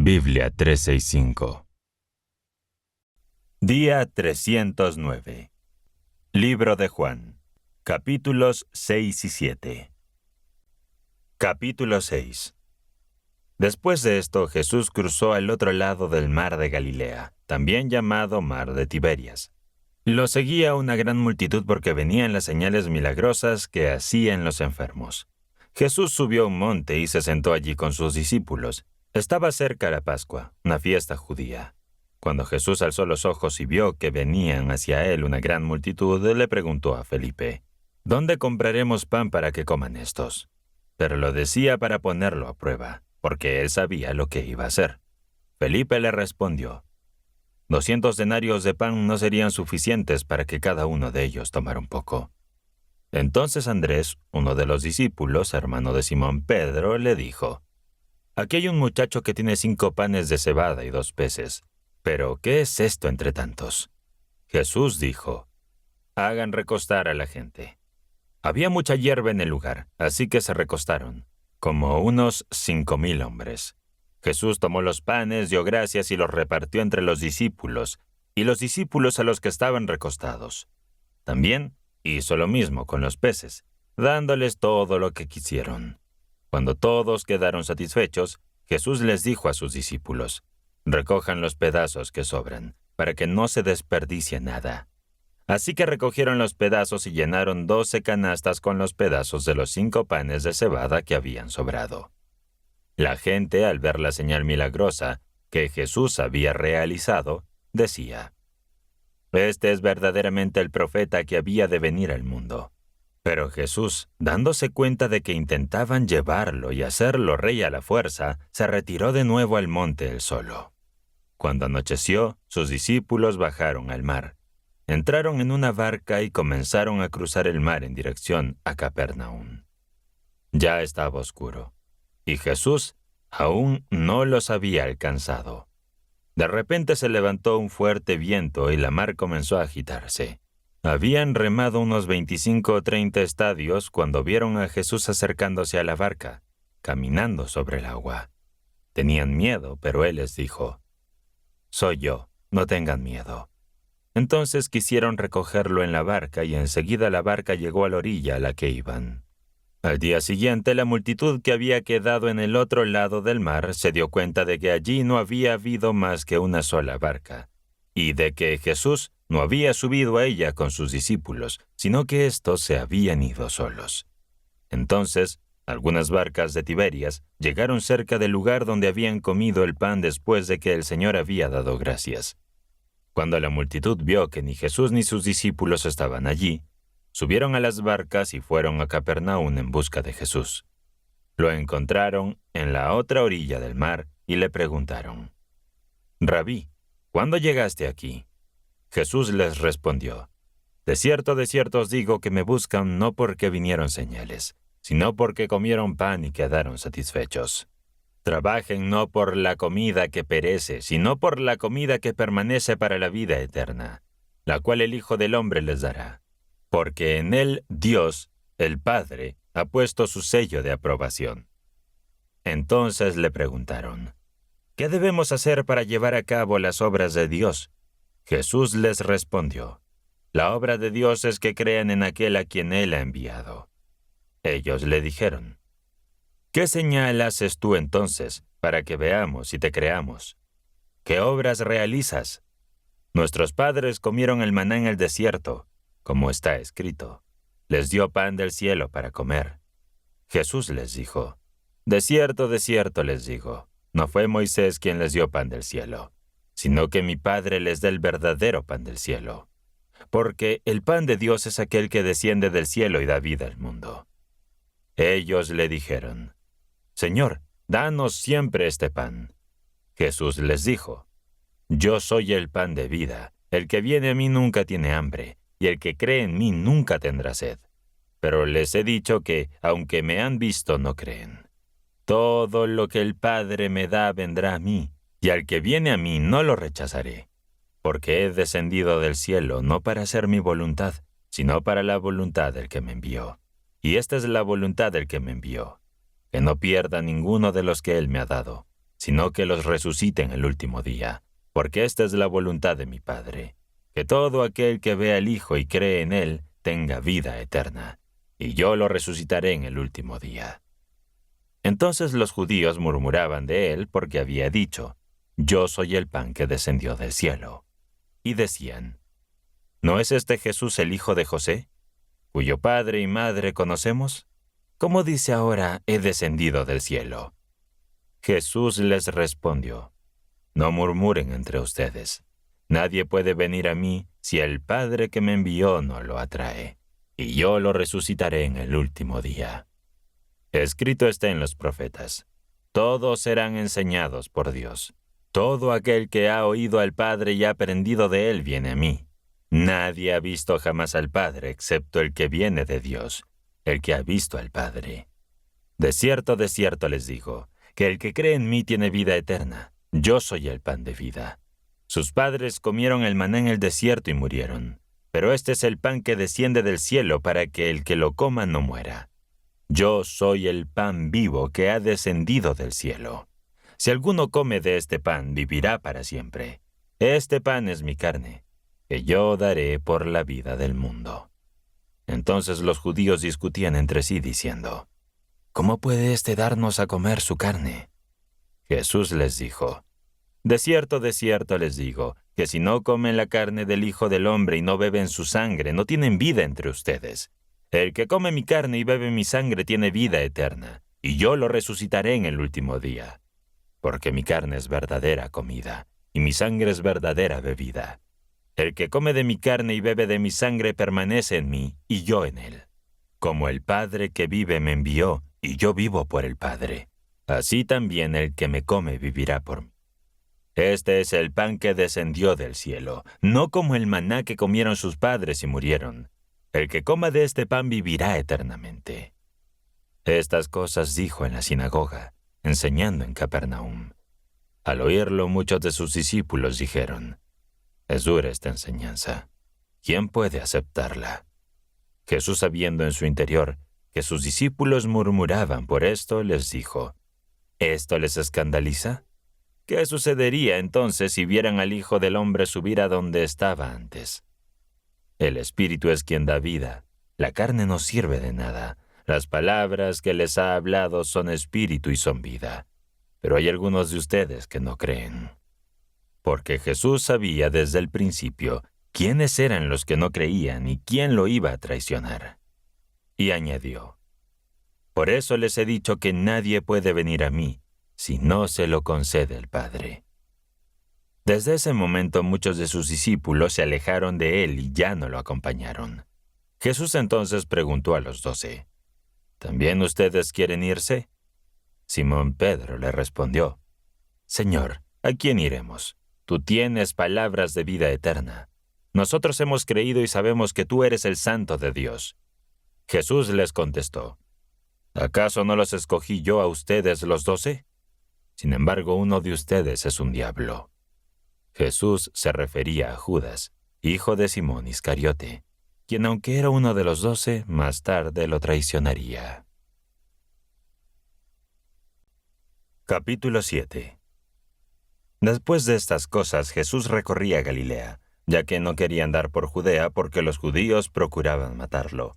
Biblia 365. Día 309. Libro de Juan. Capítulos 6 y 7. Capítulo 6. Después de esto, Jesús cruzó al otro lado del mar de Galilea, también llamado mar de Tiberias. Lo seguía una gran multitud porque venían las señales milagrosas que hacían los enfermos. Jesús subió a un monte y se sentó allí con sus discípulos. Estaba cerca la Pascua, una fiesta judía. Cuando Jesús alzó los ojos y vio que venían hacia él una gran multitud, le preguntó a Felipe: ¿Dónde compraremos pan para que coman estos? Pero lo decía para ponerlo a prueba, porque él sabía lo que iba a hacer. Felipe le respondió: 200 denarios de pan no serían suficientes para que cada uno de ellos tomara un poco. Entonces Andrés, uno de los discípulos, hermano de Simón Pedro, le dijo: Aquí hay un muchacho que tiene 5 panes de cebada y 2 peces. ¿Pero qué es esto entre tantos? Jesús dijo: Hagan recostar a la gente. Había mucha hierba en el lugar, así que se recostaron, como unos 5,000 hombres. Jesús tomó los panes, dio gracias y los repartió entre los discípulos, y los discípulos a los que estaban recostados. También hizo lo mismo con los peces, dándoles todo lo que quisieron. Cuando todos quedaron satisfechos, Jesús les dijo a sus discípulos: Recojan los pedazos que sobran, para que no se desperdicie nada. Así que recogieron los pedazos y llenaron 12 canastas con los pedazos de los 5 panes de cebada que habían sobrado. La gente, al ver la señal milagrosa que Jesús había realizado, decía: Este es verdaderamente el profeta que había de venir al mundo. Pero Jesús, dándose cuenta de que intentaban llevarlo y hacerlo rey a la fuerza, se retiró de nuevo al monte él solo. Cuando anocheció, sus discípulos bajaron al mar. Entraron en una barca y comenzaron a cruzar el mar en dirección a Capernaum. Ya estaba oscuro, y Jesús aún no los había alcanzado. De repente se levantó un fuerte viento y la mar comenzó a agitarse. Habían remado unos 25 o 30 estadios cuando vieron a Jesús acercándose a la barca, caminando sobre el agua. Tenían miedo, pero él les dijo: Soy yo, no tengan miedo. Entonces quisieron recogerlo en la barca y enseguida la barca llegó a la orilla a la que iban. Al día siguiente, la multitud que había quedado en el otro lado del mar se dio cuenta de que allí no había habido más que una sola barca, y de que Jesús no había subido a ella con sus discípulos, sino que éstos se habían ido solos. Entonces, algunas barcas de Tiberias llegaron cerca del lugar donde habían comido el pan después de que el Señor había dado gracias. Cuando la multitud vio que ni Jesús ni sus discípulos estaban allí, subieron a las barcas y fueron a Capernaum en busca de Jesús. Lo encontraron en la otra orilla del mar y le preguntaron: Rabí, ¿cuándo llegaste aquí? Jesús les respondió: de cierto os digo que me buscan no porque vinieron señales, sino porque comieron pan y quedaron satisfechos. Trabajen no por la comida que perece, sino por la comida que permanece para la vida eterna, la cual el Hijo del Hombre les dará. Porque en él Dios, el Padre, ha puesto su sello de aprobación. Entonces le preguntaron: ¿Qué debemos hacer para llevar a cabo las obras de Dios? Jesús les respondió: La obra de Dios es que crean en aquel a quien Él ha enviado. Ellos le dijeron: ¿Qué señal haces tú entonces para que veamos y te creamos? ¿Qué obras realizas? Nuestros padres comieron el maná en el desierto, como está escrito: les dio pan del cielo para comer. Jesús les dijo: de cierto les digo, no fue Moisés quien les dio pan del cielo, sino que mi Padre les da el verdadero pan del cielo. Porque el pan de Dios es aquel que desciende del cielo y da vida al mundo. Ellos le dijeron: Señor, danos siempre este pan. Jesús les dijo: Yo soy el pan de vida. El que viene a mí nunca tiene hambre, y el que cree en mí nunca tendrá sed. Pero les he dicho que, aunque me han visto, no creen. Todo lo que el Padre me da vendrá a mí, y al que viene a mí no lo rechazaré. Porque he descendido del cielo no para hacer mi voluntad, sino para la voluntad del que me envió. Y esta es la voluntad del que me envió: que no pierda ninguno de los que Él me ha dado, sino que los resucite en el último día, porque esta es la voluntad de mi Padre, que todo aquel que ve al Hijo y cree en Él tenga vida eterna, y yo lo resucitaré en el último día». Entonces los judíos murmuraban de él porque había dicho: «Yo soy el pan que descendió del cielo». Y decían: ¿no es este Jesús el hijo de José, cuyo padre y madre conocemos? ¿Cómo dice ahora: «he descendido del cielo»? Jesús les respondió: «No murmuren entre ustedes. Nadie puede venir a mí si el Padre que me envió no lo atrae, y yo lo resucitaré en el último día». Escrito está en los profetas: «Todos serán enseñados por Dios. Todo aquel que ha oído al Padre y ha aprendido de él viene a mí. Nadie ha visto jamás al Padre excepto el que viene de Dios, el que ha visto al Padre. De cierto les digo, que el que cree en mí tiene vida eterna. Yo soy el pan de vida. Sus padres comieron el maná en el desierto y murieron, pero este es el pan que desciende del cielo para que el que lo coma no muera. Yo soy el pan vivo que ha descendido del cielo. Si alguno come de este pan, vivirá para siempre. Este pan es mi carne, que yo daré por la vida del mundo». Entonces los judíos discutían entre sí diciendo: «¿Cómo puede éste darnos a comer su carne?». Jesús les dijo: de cierto les digo, que si no comen la carne del Hijo del Hombre y no beben su sangre, no tienen vida entre ustedes. El que come mi carne y bebe mi sangre tiene vida eterna, y yo lo resucitaré en el último día. Porque mi carne es verdadera comida, y mi sangre es verdadera bebida. El que come de mi carne y bebe de mi sangre permanece en mí, y yo en él. Como el Padre que vive me envió, y yo vivo por el Padre, así también el que me come vivirá por mí. Este es el pan que descendió del cielo, no como el maná que comieron sus padres y murieron. El que coma de este pan vivirá eternamente. Estas cosas dijo en la sinagoga, enseñando en Capernaum. Al oírlo, muchos de sus discípulos dijeron: «Es dura esta enseñanza. ¿Quién puede aceptarla?». Jesús, sabiendo en su interior que sus discípulos murmuraban por esto, les dijo: «¿Esto les escandaliza? ¿Qué sucedería entonces si vieran al Hijo del Hombre subir a donde estaba antes? El Espíritu es quien da vida, la carne no sirve de nada. Las palabras que les ha hablado son espíritu y son vida. Pero hay algunos de ustedes que no creen». Porque Jesús sabía desde el principio quiénes eran los que no creían y quién lo iba a traicionar. Y añadió: «Por eso les he dicho que nadie puede venir a mí si no se lo concede el Padre». Desde ese momento muchos de sus discípulos se alejaron de él y ya no lo acompañaron. Jesús entonces preguntó a los 12, «¿También ustedes quieren irse?». Simón Pedro le respondió: «Señor, ¿a quién iremos? Tú tienes palabras de vida eterna. Nosotros hemos creído y sabemos que tú eres el Santo de Dios». Jesús les contestó: «¿Acaso no los escogí yo a ustedes los 12? Sin embargo, uno de ustedes es un diablo». Jesús se refería a Judas, hijo de Simón Iscariote, quien, aunque era uno de los 12, más tarde lo traicionaría. Capítulo 7. Después de estas cosas, Jesús recorría Galilea, ya que no quería andar por Judea porque los judíos procuraban matarlo.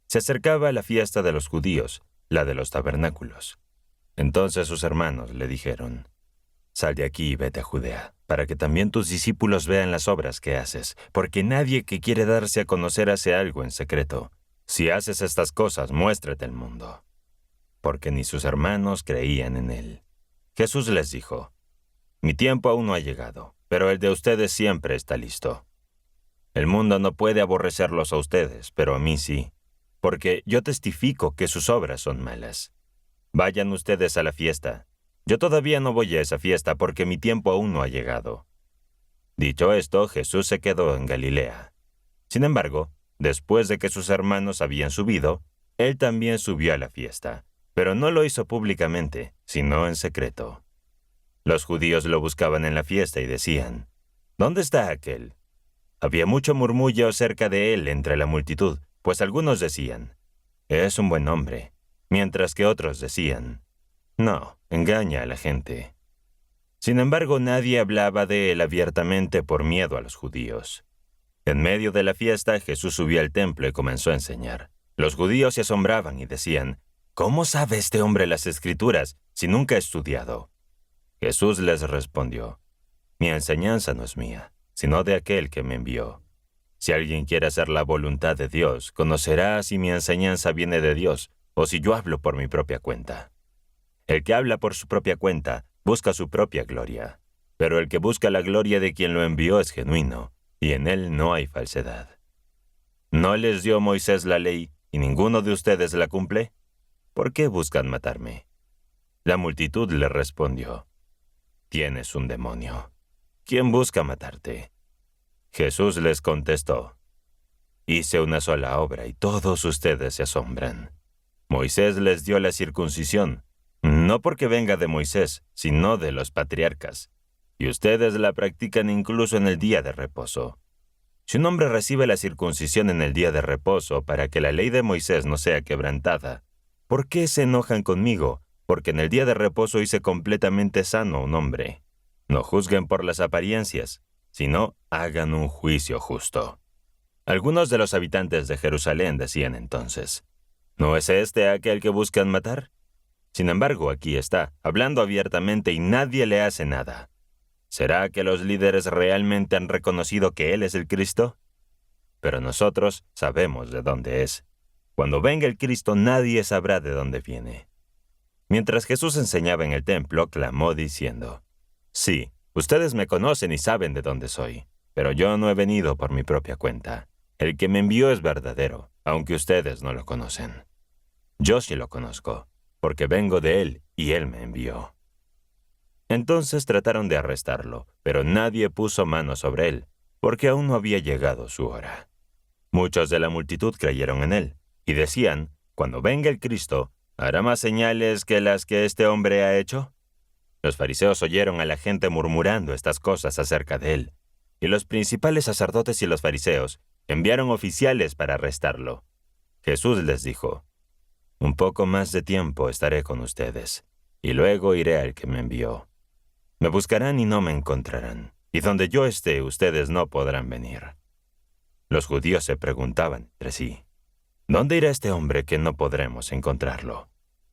Se acercaba la fiesta de los judíos, la de los tabernáculos. Entonces sus hermanos le dijeron: «Sal de aquí y vete a Judea, para que también tus discípulos vean las obras que haces, porque nadie que quiere darse a conocer hace algo en secreto. Si haces estas cosas, muéstrate al mundo». Porque ni sus hermanos creían en él. Jesús les dijo: «Mi tiempo aún no ha llegado, pero el de ustedes siempre está listo. El mundo no puede aborrecerlos a ustedes, pero a mí sí, porque yo testifico que sus obras son malas. Vayan ustedes a la fiesta. Yo todavía no voy a esa fiesta porque mi tiempo aún no ha llegado». Dicho esto, Jesús se quedó en Galilea. Sin embargo, después de que sus hermanos habían subido, él también subió a la fiesta, pero no lo hizo públicamente, sino en secreto. Los judíos lo buscaban en la fiesta y decían: «¿Dónde está aquel?». Había mucho murmullo acerca de él entre la multitud, pues algunos decían: «Es un buen hombre», mientras que otros decían: «No, engaña a la gente». Sin embargo, nadie hablaba de él abiertamente por miedo a los judíos. En medio de la fiesta, Jesús subió al templo y comenzó a enseñar. Los judíos se asombraban y decían, ¿cómo sabe este hombre las Escrituras si nunca ha estudiado? Jesús les respondió, mi enseñanza no es mía, sino de aquel que me envió. Si alguien quiere hacer la voluntad de Dios, conocerá si mi enseñanza viene de Dios o si yo hablo por mi propia cuenta. El que habla por su propia cuenta busca su propia gloria, pero el que busca la gloria de quien lo envió es genuino, y en él no hay falsedad. ¿No les dio Moisés la ley y ninguno de ustedes la cumple? ¿Por qué buscan matarme? La multitud le respondió, tienes un demonio. ¿Quién busca matarte? Jesús les contestó, hice una sola obra y todos ustedes se asombran. Moisés les dio la circuncisión, no porque venga de Moisés, sino de los patriarcas, y ustedes la practican incluso en el día de reposo. Si un hombre recibe la circuncisión en el día de reposo para que la ley de Moisés no sea quebrantada, ¿por qué se enojan conmigo? Porque en el día de reposo hice completamente sano a un hombre. No juzguen por las apariencias, sino hagan un juicio justo. Algunos de los habitantes de Jerusalén decían entonces, ¿no es este aquel que buscan matar? Sin embargo, aquí está, hablando abiertamente y nadie le hace nada. ¿Será que los líderes realmente han reconocido que Él es el Cristo? Pero nosotros sabemos de dónde es. Cuando venga el Cristo, nadie sabrá de dónde viene. Mientras Jesús enseñaba en el templo, clamó diciendo, sí, ustedes me conocen y saben de dónde soy, pero yo no he venido por mi propia cuenta. El que me envió es verdadero, aunque ustedes no lo conocen. Yo sí lo conozco, porque vengo de Él y Él me envió. Entonces trataron de arrestarlo, pero nadie puso mano sobre él, porque aún no había llegado su hora. Muchos de la multitud creyeron en él, y decían, cuando venga el Cristo, ¿hará más señales que las que este hombre ha hecho? Los fariseos oyeron a la gente murmurando estas cosas acerca de él, y los principales sacerdotes y los fariseos enviaron oficiales para arrestarlo. Jesús les dijo, un poco más de tiempo estaré con ustedes, y luego iré al que me envió. Me buscarán y no me encontrarán, y donde yo esté ustedes no podrán venir. Los judíos se preguntaban entre sí, ¿dónde irá este hombre que no podremos encontrarlo?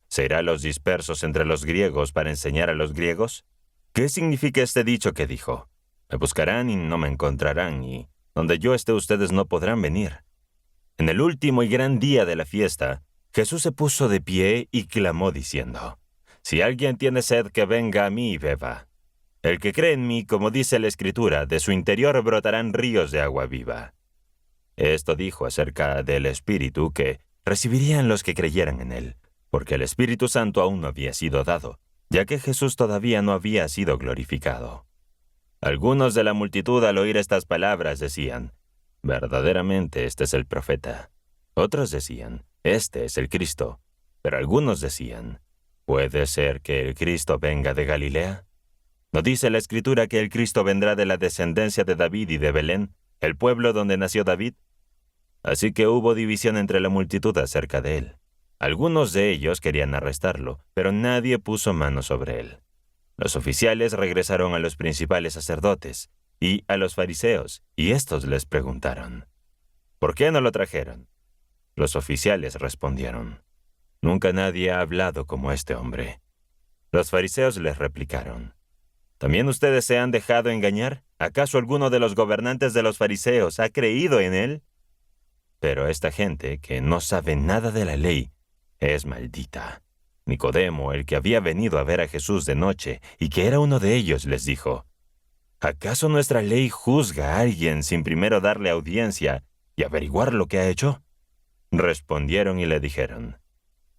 ¿Se irá a los dispersos entre los griegos para enseñar a los griegos? ¿Qué significa este dicho que dijo? Me buscarán y no me encontrarán, y donde yo esté ustedes no podrán venir. En el último y gran día de la fiesta, Jesús se puso de pie y clamó diciendo, si alguien tiene sed, que venga a mí y beba. El que cree en mí, como dice la Escritura, de su interior brotarán ríos de agua viva. Esto dijo acerca del Espíritu que recibirían los que creyeran en él, porque el Espíritu Santo aún no había sido dado, ya que Jesús todavía no había sido glorificado. Algunos de la multitud al oír estas palabras decían, verdaderamente este es el profeta. Otros decían, este es el Cristo. Pero algunos decían, ¿puede ser que el Cristo venga de Galilea? ¿No dice la Escritura que el Cristo vendrá de la descendencia de David y de Belén, el pueblo donde nació David? Así que hubo división entre la multitud acerca de él. Algunos de ellos querían arrestarlo, pero nadie puso mano sobre él. Los oficiales regresaron a los principales sacerdotes y a los fariseos, y estos les preguntaron, ¿por qué no lo trajeron? Los oficiales respondieron, nunca nadie ha hablado como este hombre. Los fariseos les replicaron, ¿también ustedes se han dejado engañar? ¿Acaso alguno de los gobernantes de los fariseos ha creído en él? Pero esta gente, que no sabe nada de la ley, es maldita. Nicodemo, el que había venido a ver a Jesús de noche y que era uno de ellos, les dijo, ¿acaso nuestra ley juzga a alguien sin primero darle audiencia y averiguar lo que ha hecho? Respondieron y le dijeron,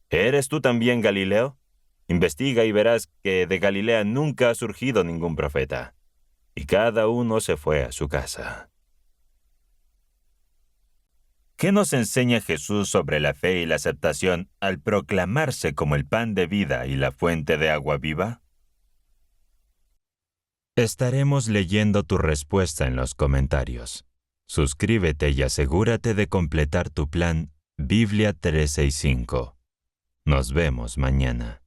¿eres tú también Galileo? Investiga y verás que de Galilea nunca ha surgido ningún profeta. Y cada uno se fue a su casa. ¿Qué nos enseña Jesús sobre la fe y la aceptación al proclamarse como el pan de vida y la fuente de agua viva? Estaremos leyendo tu respuesta en los comentarios. Suscríbete y asegúrate de completar tu plan Biblia 365. Nos vemos mañana.